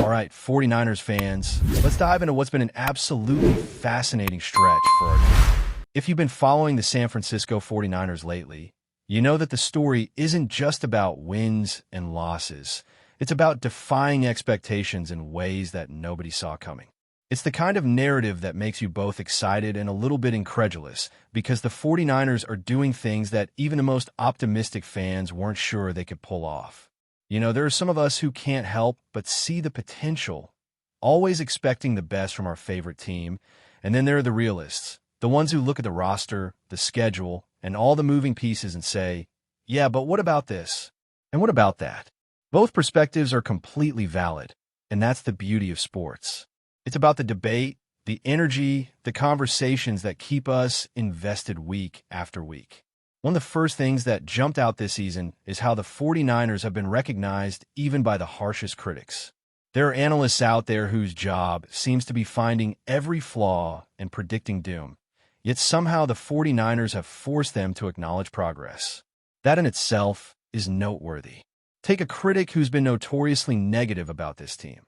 All right, 49ers fans, let's dive into what's been an absolutely fascinating stretch for our team. If you've been following the San Francisco 49ers lately, you know that the story isn't just about wins and losses. It's about defying expectations in ways that nobody saw coming. It's the kind of narrative that makes you both excited and a little bit incredulous, because the 49ers are doing things that even the most optimistic fans weren't sure they could pull off. You know, there are some of us who can't help but see the potential, always expecting the best from our favorite team, and then there are the realists, the ones who look at the roster, the schedule, and all the moving pieces and say, yeah, but what about this? And what about that? Both perspectives are completely valid, and that's the beauty of sports. It's about the debate, the energy, the conversations that keep us invested week after week. One of the first things that jumped out this season is how the 49ers have been recognized even by the harshest critics. There are analysts out there whose job seems to be finding every flaw and predicting doom, yet somehow the 49ers have forced them to acknowledge progress. That in itself is noteworthy. Take a critic who's been notoriously negative about this team.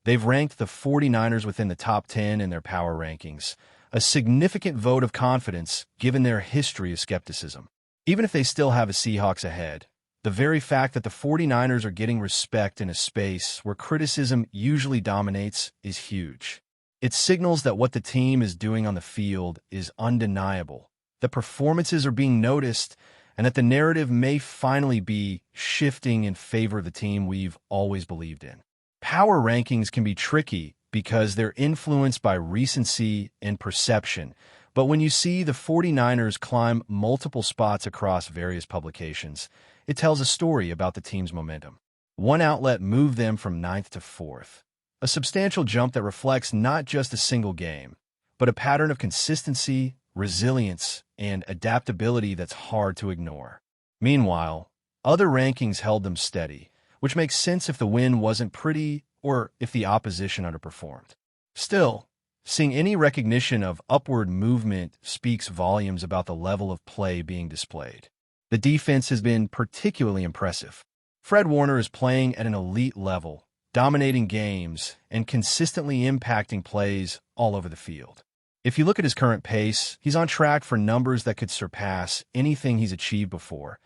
They've ranked the 49ers within the top 10 in their power rankings, a significant vote of confidence given their history of skepticism. Even if they still have a Seahawks ahead, the very fact that the 49ers are getting respect in a space where criticism usually dominates is huge. It signals that what the team is doing on the field is undeniable, that performances are being noticed, and that the narrative may finally be shifting in favor of the team we've always believed in. Power rankings can be tricky because they're influenced by recency and perception, but when you see the 49ers climb multiple spots across various publications, it tells a story about the team's momentum. One outlet moved them from 9th to 4th, a substantial jump that reflects not just a single game, but a pattern of consistency, resilience, and adaptability that's hard to ignore. Meanwhile, other rankings held them steady, which makes sense if the win wasn't pretty or if the opposition underperformed. Still, seeing any recognition of upward movement speaks volumes about the level of play being displayed. The defense has been particularly impressive. Fred Warner is playing at an elite level, dominating games, and consistently impacting plays all over the field. If you look at his current pace, he's on track for numbers that could surpass anything he's achieved before,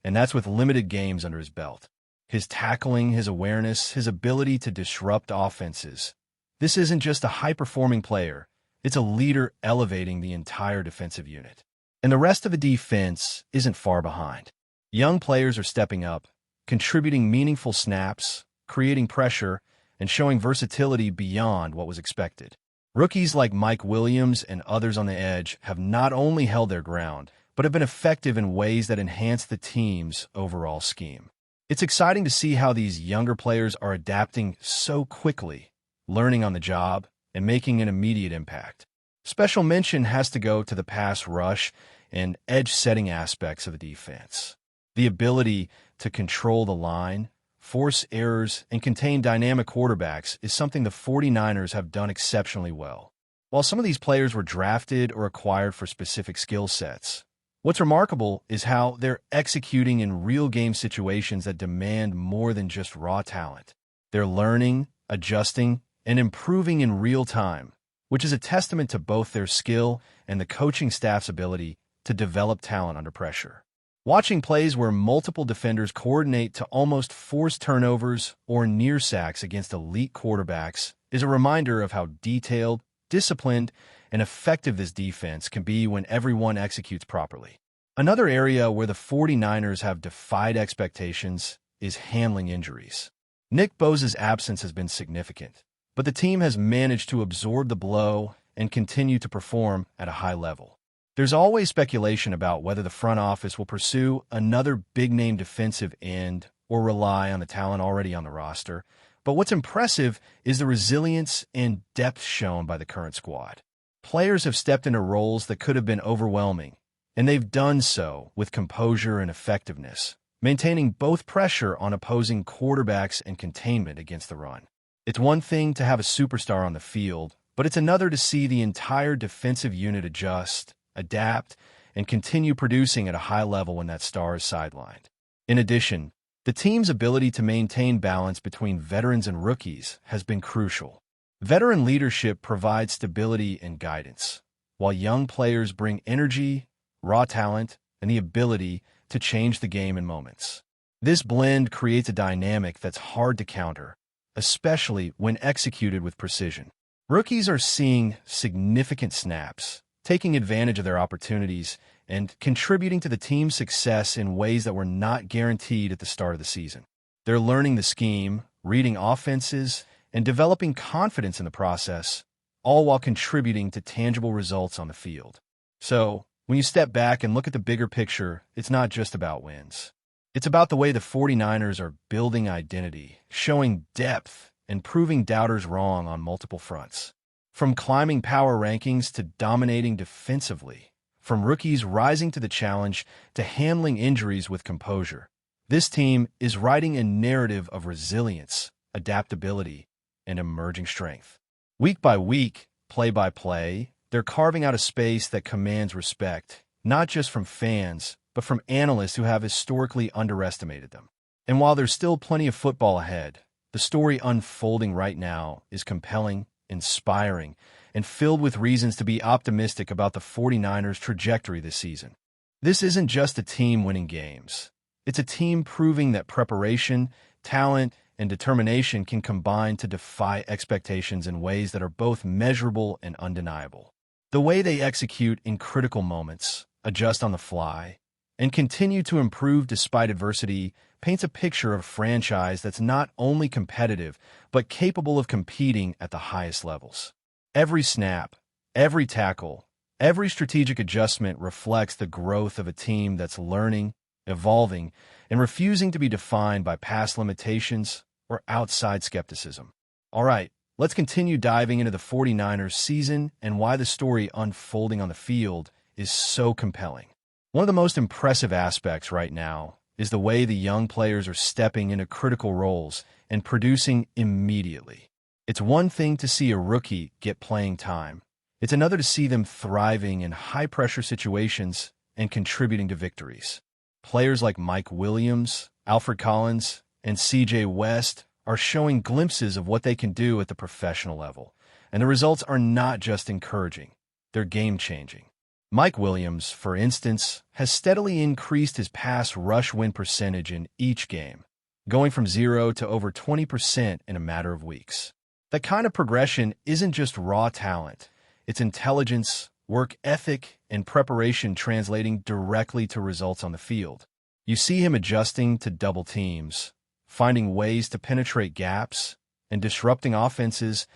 and that's with limited games under his belt. His tackling, his awareness, his ability to disrupt offenses. This isn't just a high-performing player, it's a leader elevating the entire defensive unit. And the rest of the defense isn't far behind. Young players are stepping up, contributing meaningful snaps, creating pressure, and showing versatility beyond what was expected. Rookies like Mike Williams and others on the edge have not only held their ground, but have been effective in ways that enhance the team's overall scheme. It's exciting to see how these younger players are adapting so quickly, learning on the job, and making an immediate impact. Special mention has to go to the pass rush and edge-setting aspects of the defense. The ability to control the line, force errors, and contain dynamic quarterbacks is something the 49ers have done exceptionally well. While some of these players were drafted or acquired for specific skill sets, what's remarkable is how they're executing in real-game situations that demand more than just raw talent. They're learning, adjusting, and improving in real time, which is a testament to both their skill and the coaching staff's ability to develop talent under pressure. Watching plays where multiple defenders coordinate to almost force turnovers or near sacks against elite quarterbacks is a reminder of how detailed, disciplined, and effective this defense can be when everyone executes properly. Another area where the 49ers have defied expectations is handling injuries. Nick Bosa's absence has been significant, but the team has managed to absorb the blow and continue to perform at a high level. There's always speculation about whether the front office will pursue another big-name defensive end or rely on the talent already on the roster, but what's impressive is the resilience and depth shown by the current squad. Players have stepped into roles that could have been overwhelming, and they've done so with composure and effectiveness, maintaining both pressure on opposing quarterbacks and containment against the run. It's one thing to have a superstar on the field, but it's another to see the entire defensive unit adjust, adapt, and continue producing at a high level when that star is sidelined. In addition, The team's ability to maintain balance between veterans and rookies has been crucial. Veteran leadership provides stability and guidance, while young players bring energy, raw talent, and the ability to change the game in moments. This blend creates a dynamic that's hard to counter, especially when executed with precision. Rookies are seeing significant snaps, taking advantage of their opportunities, and contributing to the team's success in ways that were not guaranteed at the start of the season. They're learning the scheme, reading offenses, and developing confidence in the process, all while contributing to tangible results on the field. So, when you step back and look at the bigger picture, it's not just about wins. It's about the way the 49ers are building identity, showing depth, and proving doubters wrong on multiple fronts. From climbing power rankings to dominating defensively, from rookies rising to the challenge to handling injuries with composure, this team is writing a narrative of resilience, adaptability, and emerging strength. Week by week, play by play, they're carving out a space that commands respect, not just from fans, but from analysts who have historically underestimated them. And while there's still plenty of football ahead, the story unfolding right now is compelling, inspiring, and filled with reasons to be optimistic about the 49ers' trajectory this season. This isn't just a team winning games. It's a team proving that preparation, talent, and determination can combine to defy expectations in ways that are both measurable and undeniable. The way they execute in critical moments, adjust on the fly, and continue to improve despite adversity paints a picture of a franchise that's not only competitive, but capable of competing at the highest levels. Every snap, every tackle, every strategic adjustment reflects the growth of a team that's learning, evolving, and refusing to be defined by past limitations or outside skepticism. All right, let's continue diving into the 49ers season and why the story unfolding on the field is so compelling. One of the most impressive aspects right now is the way the young players are stepping into critical roles and producing immediately. It's one thing to see a rookie get playing time. It's another to see them thriving in high-pressure situations and contributing to victories. Players like Mike Williams, Alfred Collins, and C.J. West are showing glimpses of what they can do at the professional level, and the results are not just encouraging, they're game-changing. Mike Williams, for instance, has steadily increased his pass rush win percentage in each game, going from 0 to over 20% in a matter of weeks. That kind of progression isn't just raw talent, it's intelligence, work ethic, and preparation translating directly to results on the field. You see him adjusting to double teams, finding ways to penetrate gaps, and disrupting offenses,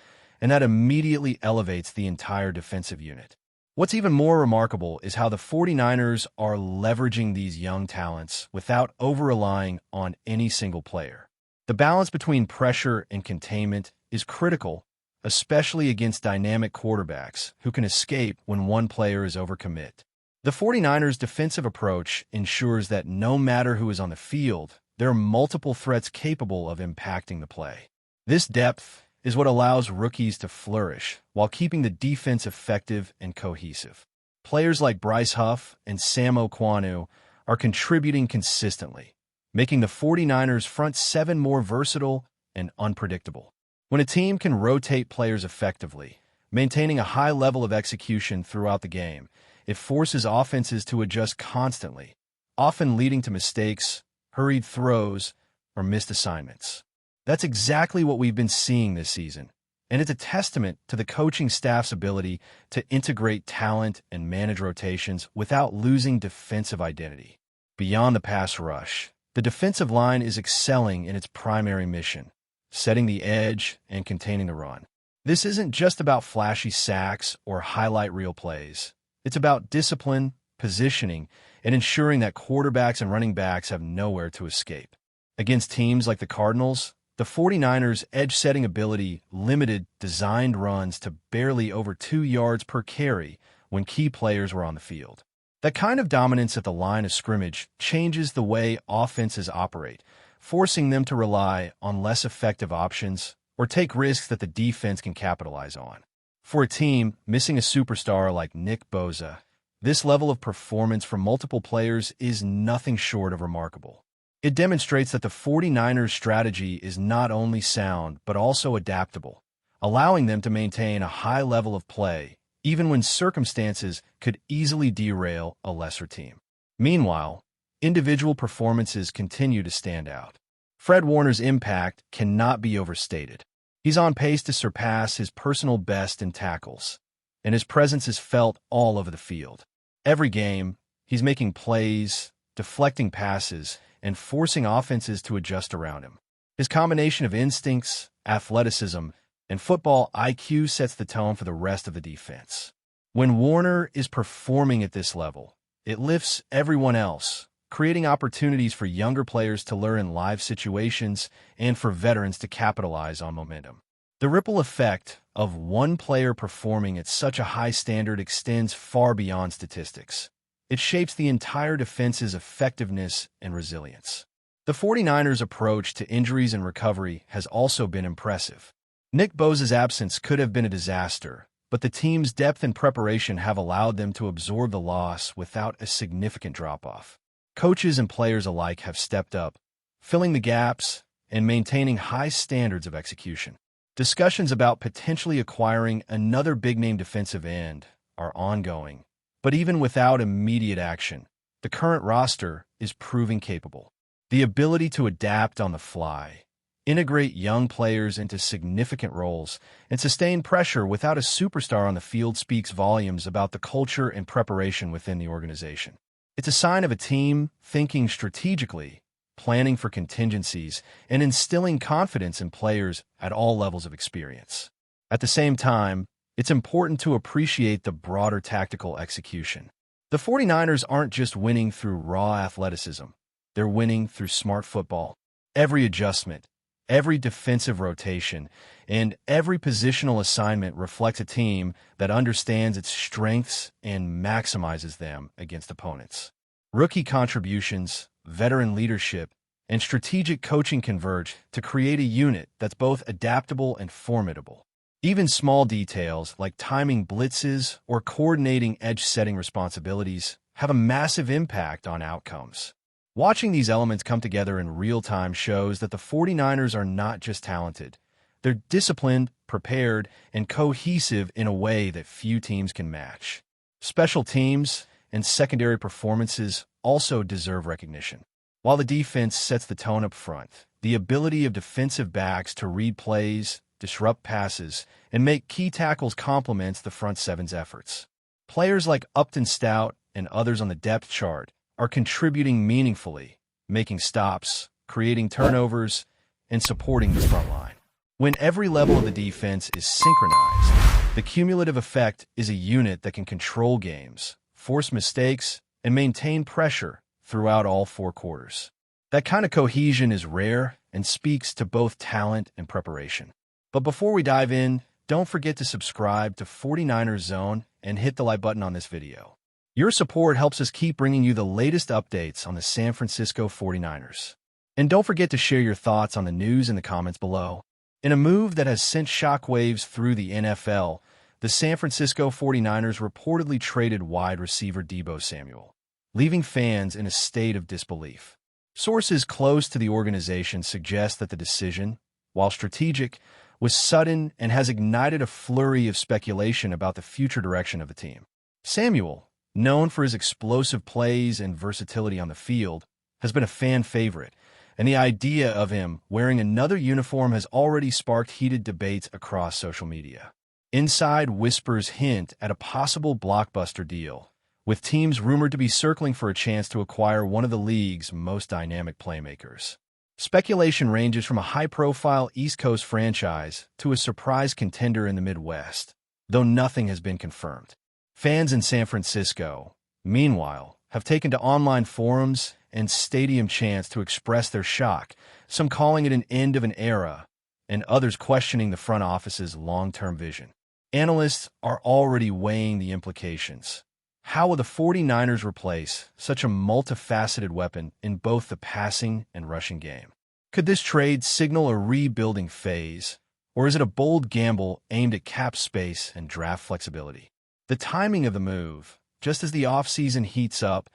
and that immediately elevates the entire defensive unit. What's even more remarkable is how the 49ers are leveraging these young talents without over-relying on any single player. The balance between pressure and containment is critical, especially against dynamic quarterbacks who can escape when one player is overcommit. The 49ers' defensive approach ensures that no matter who is on the field, there are multiple threats capable of impacting the play. This depth is what allows rookies to flourish while keeping the defense effective and cohesive. Players like Bryce Huff and Sam Okwonu are contributing consistently, making the 49ers' front seven more versatile and unpredictable. When a team can rotate players effectively, maintaining a high level of execution throughout the game, it forces offenses to adjust constantly, often leading to mistakes, hurried throws, or missed assignments. That's exactly what we've been seeing this season, and it's a testament to the coaching staff's ability to integrate talent and manage rotations without losing defensive identity. Beyond the pass rush, the defensive line is excelling in its primary mission, setting the edge and containing the run. This isn't just about flashy sacks or highlight reel plays. It's about discipline, positioning, and ensuring that quarterbacks and running backs have nowhere to escape. Against teams like the Cardinals, the 49ers' edge-setting ability limited designed runs to barely over 2 yards per carry when key players were on the field. That kind of dominance at the line of scrimmage changes the way offenses operate, forcing them to rely on less effective options or take risks that the defense can capitalize on. For a team missing a superstar like Nick Bosa, this level of performance from multiple players is nothing short of remarkable. It demonstrates that the 49ers' strategy is not only sound but also adaptable, allowing them to maintain a high level of play even when circumstances could easily derail a lesser team. Meanwhile, individual performances continue to stand out. Fred Warner's impact cannot be overstated. He's on pace to surpass his personal best in tackles, and his presence is felt all over the field. Every game, he's making plays, deflecting passes, and forcing offenses to adjust around him. His combination of instincts, athleticism, and football IQ sets the tone for the rest of the defense. When Warner is performing at this level, it lifts everyone else, creating opportunities for younger players to learn in live situations and for veterans to capitalize on momentum. The ripple effect of one player performing at such a high standard extends far beyond statistics. It shapes the entire defense's effectiveness and resilience. The 49ers' approach to injuries and recovery has also been impressive. Nick Bosa's absence could have been a disaster, but the team's depth and preparation have allowed them to absorb the loss without a significant drop-off. Coaches and players alike have stepped up, filling the gaps and maintaining high standards of execution. Discussions about potentially acquiring another big-name defensive end are ongoing, but even without immediate action, the current roster is proving capable. The ability to adapt on the fly, integrate young players into significant roles, and sustain pressure without a superstar on the field speaks volumes about the culture and preparation within the organization. It's a sign of a team thinking strategically, planning for contingencies, and instilling confidence in players at all levels of experience. At the same time, it's important to appreciate the broader tactical execution. The 49ers aren't just winning through raw athleticism. They're winning through smart football. Every adjustment, every defensive rotation, and every positional assignment reflects a team that understands its strengths and maximizes them against opponents. Rookie contributions, veteran leadership, and strategic coaching converge to create a unit that's both adaptable and formidable. Even small details like timing blitzes or coordinating edge-setting responsibilities have a massive impact on outcomes. Watching these elements come together in real time shows that the 49ers are not just talented. They're disciplined, prepared, and cohesive in a way that few teams can match. Special teams and secondary performances also deserve recognition. While the defense sets the tone up front, the ability of defensive backs to read plays, disrupt passes, and make key tackles complements the front seven's efforts. Players like Upton Stout and others on the depth chart are contributing meaningfully, making stops, creating turnovers, and supporting the front line. When every level of the defense is synchronized, the cumulative effect is a unit that can control games, force mistakes, and maintain pressure throughout all four quarters. That kind of cohesion is rare and speaks to both talent and preparation. But before we dive in, don't forget to subscribe to 49ers Zone and hit the like button on this video. Your support helps us keep bringing you the latest updates on the San Francisco 49ers. And don't forget to share your thoughts on the news in the comments below. In a move that has sent shockwaves through the NFL, the San Francisco 49ers reportedly traded wide receiver DEEBO Samuel, leaving fans in a state of disbelief. Sources close to the organization suggest that the decision, while strategic, was sudden and has ignited a flurry of speculation about the future direction of the team. Samuel, known for his explosive plays and versatility on the field, has been a fan favorite, and the idea of him wearing another uniform has already sparked heated debates across social media. Inside whispers hint at a possible blockbuster deal, with teams rumored to be circling for a chance to acquire one of the league's most dynamic playmakers. Speculation ranges from a high-profile East Coast franchise to a surprise contender in the Midwest, though nothing has been confirmed. Fans in San Francisco, meanwhile, have taken to online forums and stadium chants to express their shock, some calling it an end of an era, and others questioning the front office's long-term vision. Analysts are already weighing the implications. How will the 49ers replace such a multifaceted weapon in both the passing and rushing game? Could this trade signal a rebuilding phase, or is it a bold gamble aimed at cap space and draft flexibility? The timing of the move, just as the offseason heats up,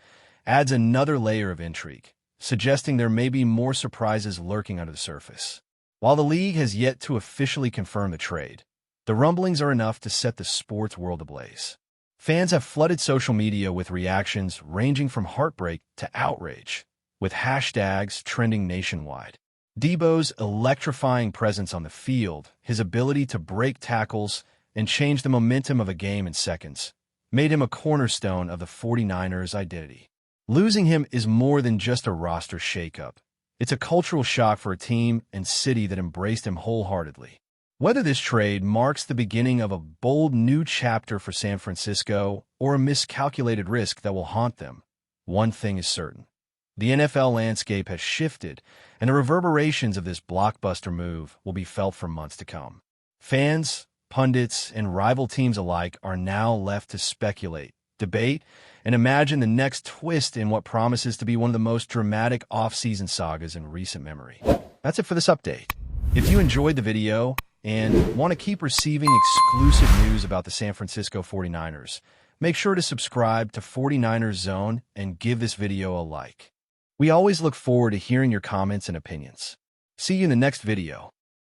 adds another layer of intrigue. suggesting there may be more surprises lurking under the surface. While the league has yet to officially confirm the trade, the rumblings are enough to set the sports world ablaze. Fans have flooded social media with reactions ranging from heartbreak to outrage, with hashtags trending nationwide. DEEBO's electrifying presence on the field, his ability to break tackles and change the momentum of a game in seconds, made him a cornerstone of the 49ers' identity. Losing him is more than just a roster shakeup. It's a cultural shock for a team and city that embraced him wholeheartedly. Whether this trade marks the beginning of a bold new chapter for San Francisco or a miscalculated risk that will haunt them, one thing is certain. The NFL landscape has shifted, and the reverberations of this blockbuster move will be felt for months to come. Fans, pundits, and rival teams alike are now left to speculate, debate, and imagine the next twist in what promises to be one of the most dramatic off-season sagas in recent memory. That's it for this update. If you enjoyed the video and want to keep receiving exclusive news about the San Francisco 49ers, make sure to subscribe to 49ers Zone and give this video a like. We always look forward to hearing your comments and opinions. See you in the next video.